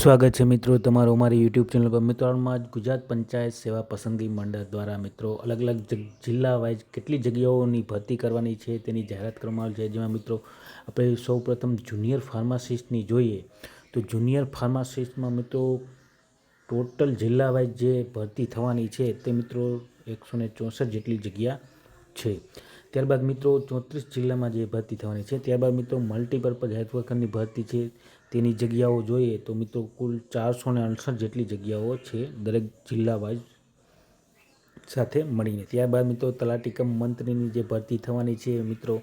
સ્વાગત છે મિત્રો તમારું અમારી યુટ્યુબ ચેનલ પર. મિત્રો હાલમાં જ ગુજરાત પંચાયત સેવા પસંદગી મંડળ દ્વારા મિત્રો અલગ અલગ જિલ્લા વાઇઝ કેટલી જગ્યાઓની ભરતી કરવાની છે તેની જાહેરાત કરવામાં આવી છે. જેમાં મિત્રો આપણે સૌપ્રથમ જુનિયર ફાર્માસિસ્ટની જોઈએ તો જુનિયર ફાર્માસિસ્ટમાં મિત્રો ટોટલ જિલ્લા વાઇઝ જે ભરતી થવાની છે તે મિત્રો 164 જેટલી જગ્યા છે. ત્યારબાદ મિત્રો 34 જિલ્લામાં જે ભરતી થવાની છે. ત્યારબાદ મિત્રો મલ્ટીપર્પઝ હેલ્થ વર્કરની ભરતી છે તેની જગ્યાઓ જોઈએ તો મિત્રો કુલ 468 જેટલી જગ્યાઓ છે દરેક જિલ્લા વાઇઝ સાથે મળીને. ત્યારબાદ મિત્રો તલાટી કમ મંત્રીની જે ભરતી થવાની છે મિત્રો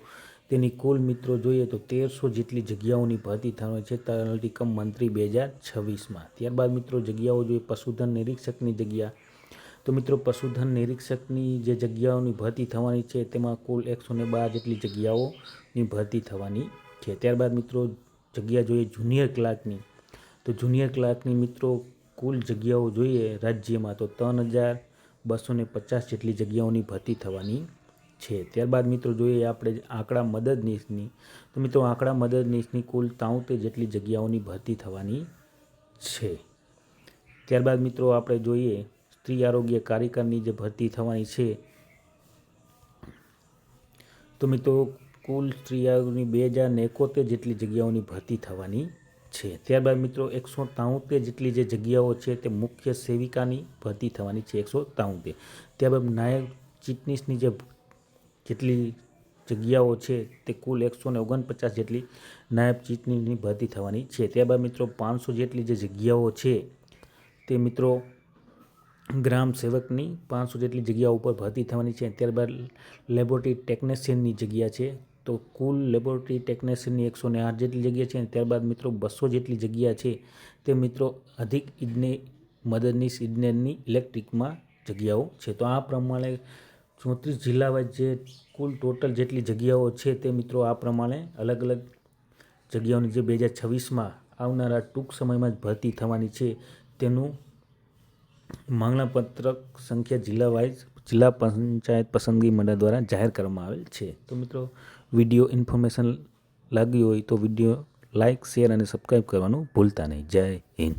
તેની કુલ મિત્રો જોઈએ તો 1300 જેટલી જગ્યાઓની ભરતી થવાની છે તલાટી કમ મંત્રી 2026માં. ત્યારબાદ મિત્રો જગ્યાઓ જોઈએ પશુધન નિરીક્ષકની જગ્યા તો મિત્રો પશુધન નિરીક્ષકની જે જગ્યાઓની ભરતી થવાની છે તેમાં કુલ 112 જેટલી જગ્યાઓની ભરતી થવાની છે. ત્યારબાદ મિત્રો જગ્યા જોઈએ જુનિયર ક્લાર્કની તો જુનિયર ક્લાર્કની મિત્રો કુલ જગ્યાઓ જોઈએ રાજ્યમાં તો 3250 જેટલી જગ્યાઓની ભરતી થવાની છે. ત્યારબાદ મિત્રો જોઈએ આપણે આંકડા મદદનીશની તો મિત્રો આંકડા મદદનીશની કુલ 73 જેટલી જગ્યાઓની ભરતી થવાની છે. ત્યારબાદ મિત્રો આપણે જોઈએ સ્ત્રી આરોગ્ય કાર્યકરની જે ભરતી થવાની છે તો મિત્રો કુલ સ્ત્રી આરોગ્યની 2071 જેટલી જગ્યાઓની ભરતી થવાની છે. ત્યારબાદ મિત્રો 173 જેટલી જે જગ્યાઓ છે તે મુખ્ય સેવિકાની ભરતી થવાની છે 173. ત્યારબાદ નાયબ ચીટનીસની જેટલી જગ્યાઓ છે તે કુલ 149 જેટલી નાયબ ચીટનીસની ભરતી થવાની છે. ત્યારબાદ મિત્રો 500 જેટલી જે જગ્યાઓ છે તે મિત્રો ગ્રામ સેવકની 500 જેટલી જગ્યાઓ ઉપર ભરતી થવાની છે. ત્યારબાદ લેબોરેટરી ટેકનિશિયનની જગ્યા છે તો કુલ લેબોરેટરી ટેકનિશિયનની 108 જેટલી જગ્યા છે. ત્યારબાદ મિત્રો 200 જેટલી જગ્યા છે તે મિત્રો અધિક મદદનીશ ઇજનેરની ઇલેક્ટ્રિકમાં જગ્યાઓ છે. તો આ પ્રમાણે 34 જિલ્લા વાઇઝ જે કુલ ટોટલ જેટલી જગ્યાઓ છે તે મિત્રો આ પ્રમાણે અલગ અલગ જગ્યાઓની જે 2026માં આવનારા ટૂંક સમયમાં જ ભરતી થવાની છે તેનું માંગણાપત્રક સંખ્યા જિલ્લા વાઇઝ જિલ્લા પંચાયત પસંદગી મંડળ દ્વારા જાહેર કરવામાં આવેલ છે. તો મિત્રો વિડીયો ઇન્ફોર્મેશન લાગ્યું હોય તો વિડીયો લાઇક શેર અને સબસ્ક્રાઈબ કરવાનું ભૂલતા નહીં. જય હિન્દ.